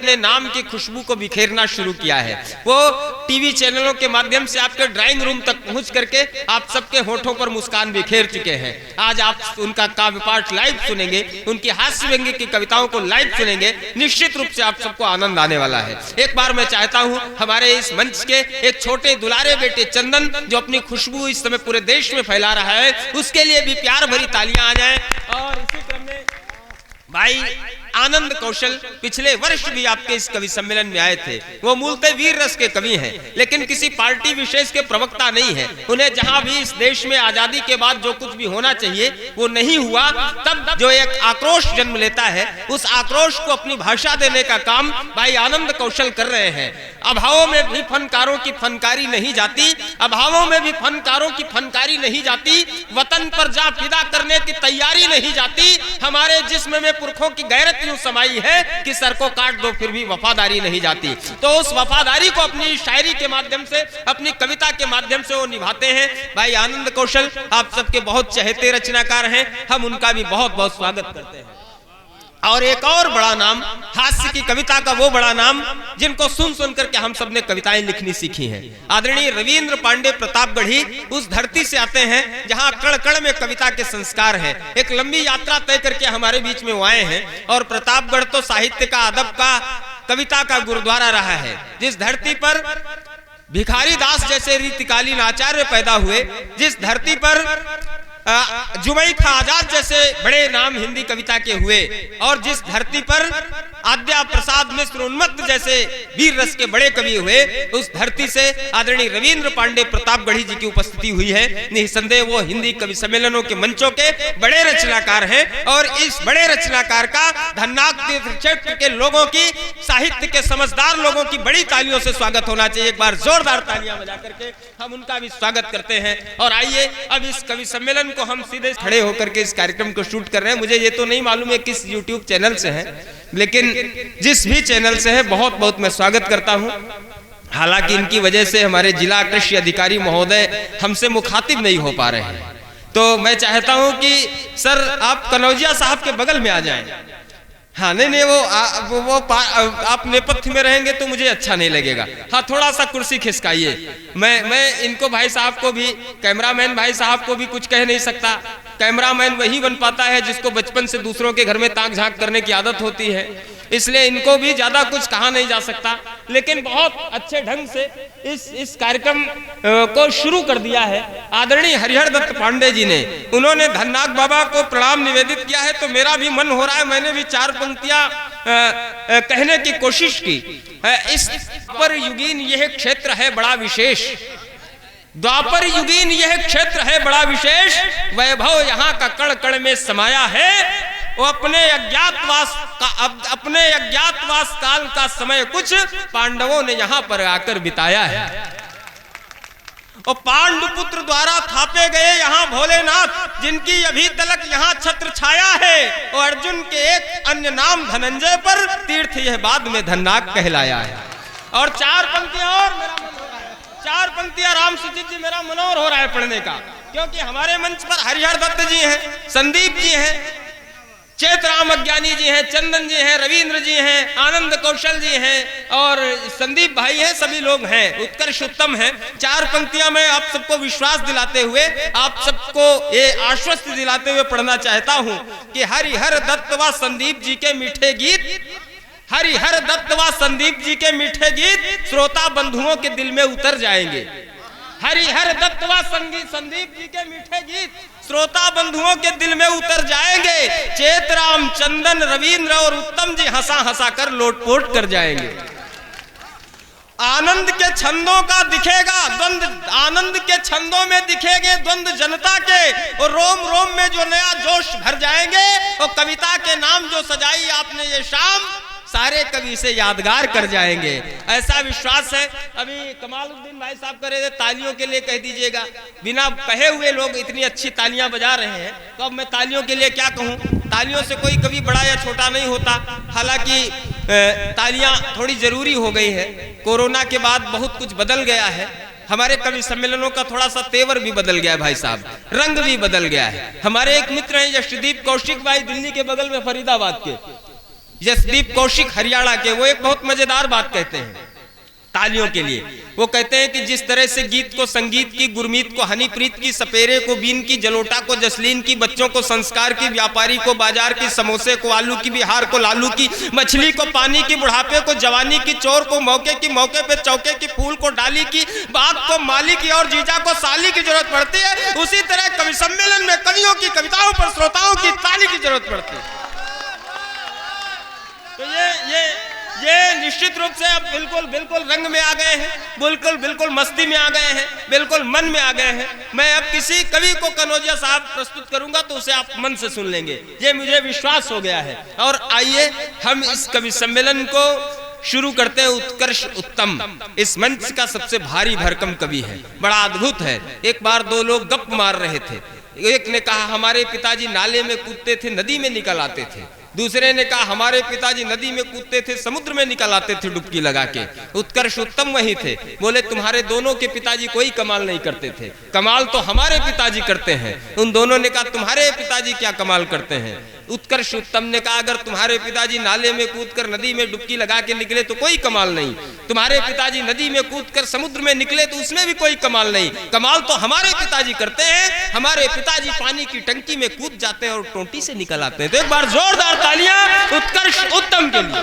अपने नाम की खुशबू को बिखेरना शुरू किया है। वो टीवी चैनलों के माध्यम से आपके ड्राइंग रूम तक पहुंच करके आप सबके होठों पर मुस्कान बिखेर चुके हैं। आज आप उनका काव्य पाठ लाइव सुनेंगे, उनकी हास्य व्यंग्य की कविताओं को लाइव सुनेंगे, निश्चित रूप से आप सबको आनंद आने वाला है। एक बार मैं चाहता हूं हमारे इस मंच के एक छोटे दुलारे बेटे चंदन, जो अपनी खुशबू इस समय पूरे देश में फैला रहा है, उसके लिए भी प्यार भरी तालियां आ जाएं। और इसी क्रम में भाई आनंद कौशल पिछले वर्ष भी आपके इस कवि सम्मेलन में आए थे। वो मूलतः वीर रस के कवि हैं, लेकिन किसी पार्टी विशेष के प्रवक्ता नहीं है। उन्हें जहां भी इस देश में आजादी के बाद जो कुछ भी होना चाहिए वो नहीं हुआ, तब जो एक आक्रोश जन्म लेता है, उस आक्रोश को अपनी भाषा देने का काम भाई आनंद कौशल कर रहे हैं। अभावों में भी फनकारों की फनकारी नहीं जाती, अभावों में भी फनकारों की फनकारी नहीं जाती, वतन पर जा फिदा करने की तैयारी नहीं जाती। हमारे जिस्म में पुरखों की गैरत यूं समाई है कि सर को काट दो फिर भी वफादारी नहीं जाती। तो उस वफादारी को अपनी शायरी के माध्यम से, अपनी कविता के माध्यम से वो निभाते हैं। भाई आनंद कौशल आप सबके बहुत चहेते रचनाकार हैं, हम उनका भी बहुत बहुत स्वागत करते हैं। और एक और बड़ा नाम, हास्य की कविता का वो बड़ा नाम जिनको सुन सुन करके हम सब ने कविताएं लिखनी सीखी हैं, आदरणीय रविंद्र पांडे प्रतापगढ़ी उस धरती से आते हैं जहां कण कण में कविता के संस्कार हैं। एक लंबी यात्रा तय करके हमारे बीच में वो आए हैं। और प्रतापगढ़ तो साहित्य का, अदब का, कविता का गुरुद्वारा रहा है। जिस धरती पर भिखारी दास जैसे रीतिकालीन आचार्य पैदा हुए, जिस धरती पर जुमई खां आजाद जैसे बड़े नाम हिंदी कविता के हुए, और जिस धरती पर आद्या प्रसाद मिश्र उन्मत्त जैसे वीर रस के बड़े कवि हुए, उस धरती से आदरणीय रविंद्र पांडे प्रतापगढ़ी जी की उपस्थिति हुई है। निसंदेह वो हिंदी कवि सम्मेलनों के मंचों के बड़े रचनाकार हैं। और इस बड़े रचनाकार का धन्नाग तीर्थ क्षेत्र के लोगों की, साहित्य के समझदार लोगों की बड़ी तालियों से स्वागत होना चाहिए। एक बार जोरदार तालियां बजा करके हम उनका भी स्वागत करते हैं। और आइए अब इस कवि सम्मेलन को हम सीधे खड़े होकर के इस कार्यक्रम को शूट कर रहे हैं। मुझे ये तो नहीं मालूम है किस YouTube चैनल से है, लेकिन जिस भी चैनल से है बहुत बहुत मैं स्वागत करता हूं। हालांकि इनकी वजह से हमारे जिला कृषि अधिकारी महोदय हमसे मुखातिब नहीं हो पा रहे हैं, तो मैं चाहता हूं कि सर आप कनौजिया साहब के बगल में आ जाएं। हाँ नहीं वो आप नेपथ्य में रहेंगे तो मुझे अच्छा नहीं लगेगा। हाँ थोड़ा सा कुर्सी खिसकाइए। मैं इनको भाई साहब को भी, कैमरामैन भाई साहब को भी कुछ कह नहीं सकता। कैमरामैन वही बन पाता है जिसको बचपन से दूसरों के घर में ताक झांक करने की आदत होती है, इसलिए इनको भी ज्यादा कुछ कहा नहीं जा सकता। लेकिन बहुत अच्छे ढंग से इस कार्यक्रम को शुरू कर दिया है आदरणीय हरिहर दत्त पांडे जी ने। उन्होंने धन्नाग बाबा को प्रणाम निवेदित किया है, तो मेरा भी मन हो रहा है, मैंने भी 4 पंक्तियां कहने की कोशिश की। इस द्वापर युगीन यह क्षेत्र है बड़ा विशेष, द्वापर युगीन यह क्षेत्र है बड़ा विशेष, वैभव यहाँ का कण कण में समाया है। वो अपने अज्ञातवास काल का समय कुछ पांडवों ने यहाँ पर आकर बिताया है। और पांडुपुत्र द्वारा थापे गए यहाँ भोलेनाथ, जिनकी अभी तलक यहाँ छत्र छाया है। और अर्जुन के एक अन्य नाम धनंजय पर तीर्थ यह बाद में धन्नाग कहलाया है। और 4 पंक्तियां और मेरा मन हो रहा है, 4 पंक्तियां राम सुजीत जी मेरा मनोहर हो रहा है पढ़ने का, क्योंकि हमारे मंच पर हरिहर दत्त जी हैं, संदीप जी हैं, चेतराम अज्ञानी जी हैं, चंदन जी हैं, रविंद्र जी हैं, आनंद कौशल जी हैं और संदीप भाई हैं, सभी लोग हैं, उत्कर्ष उत्तम हैं। 4 पंक्तियां मैं आप सबको विश्वास दिलाते हुए, आप सबको ये आश्वस्त दिलाते हुए पढ़ना चाहता हूं कि हरिहर दत्त व संदीप जी के मीठे गीत, हरिहर दत्त व संदीप जी के मीठे गीत श्रोता बंधुओं के दिल में उतर जाएंगे। हरिहर दत्त व संदीप जी के मीठे गीत श्रोता बंधुओं के दिल में उतर जाएंगे। चेतराम, चंदन, रविंद्र और उत्तम जी हंसा हंसा कर लोटपोट कर जाएंगे। आनंद के छंदों का दिखेगा द्वंद, आनंद के छंदों में दिखेंगे द्वंद जनता के, और रोम रोम में जो नया जोश भर जाएंगे। और कविता के नाम जो सजाई आपने ये शाम, सारे कवि से यादगार कर जाएंगे, ऐसा विश्वास है। अभी कमालुद्दीन भाई साहब कह रहे थे तालियों के लिए कह दीजिएगा, बिना कहे हुए लोग इतनी अच्छी तालियां बजा रहे हैं, तो अब मैं तालियों के लिए क्या कहूं। तालियों से कोई कभी बड़ा या छोटा नहीं होता। हालांकि तालियां थोड़ी जरूरी हो गई है, कोरोना के बाद बहुत कुछ बदल गया है। हमारे कवि सम्मेलनों का थोड़ा सा तेवर भी बदल गया है भाई साहब, रंग भी बदल गया है। हमारे एक मित्र हैं यशदीप कौशिक भाई, दिल्ली के बगल में फरीदाबाद के, जसदीप कौशिक हरियाणा के, वो एक बहुत मजेदार बात कहते हैं तालियों के लिए। वो कहते हैं कि जिस तरह से गीत को संगीत की, गुरमीत को हनीप्रीत की, सपेरे को बीन की, जलोटा को जसलीन की, बच्चों को संस्कार की, व्यापारी को बाजार की, समोसे को आलू की, बिहार को लालू की, मछली को पानी की, बुढ़ापे को जवानी की, चोर को मौके की, मौके पे चौके की, फूल को डाली की, बाग को माली की और जीजा को साली की जरूरत पड़ती है। उसी तरह कवि सम्मेलन में कवियों की कविताओं पर श्रोताओं की ताली की जरूरत पड़ती है। तो ये निश्चित रूप से अब बिल्कुल रंग में आ गए हैं, बिल्कुल मस्ती में आ गए हैं, बिल्कुल मन में आ गए हैं। मैं अब किसी कवि को कनौजिया साहब प्रस्तुत करूंगा तो उसे आप मन से सुन लेंगे, ये मुझे विश्वास हो गया है। और आइए हम इस कवि सम्मेलन को शुरू करते हैं। उत्कर्ष उत्तम इस मंच का सबसे भारी भरकम कवि है, बड़ा अद्भुत है। एक बार दो लोग गप मार रहे थे। एक ने कहा हमारे पिताजी नाले में कूदते थे, नदी में निकल आते थे। दूसरे ने कहा हमारे पिताजी नदी में कूदते थे, समुद्र में निकल आते थे डुबकी लगा के। उत्कर्ष उत्तम वही थे। बोले तुम्हारे दोनों के पिताजी कोई कमाल नहीं करते थे, कमाल तो हमारे पिताजी करते हैं। उन दोनों ने कहा तुम्हारे पिताजी क्या कमाल करते हैं? उत्कर्ष उत्तम ने कहा अगर तुम्हारे पिताजी नाले में कूदकर नदी में डुबकी लगा के निकले तो कोई कमाल नहीं, तुम्हारे पिताजी नदी में कूदकर समुद्र में निकले तो उसमें भी कोई कमाल नहीं, कमाल तो हमारे पिताजी करते हैं। हमारे पिताजी पानी की टंकी में कूद जाते हैं और टोंटी से निकल आते हैं। तो एक बार जोरदार तालियां उत्कर्ष उत्तम के लिए।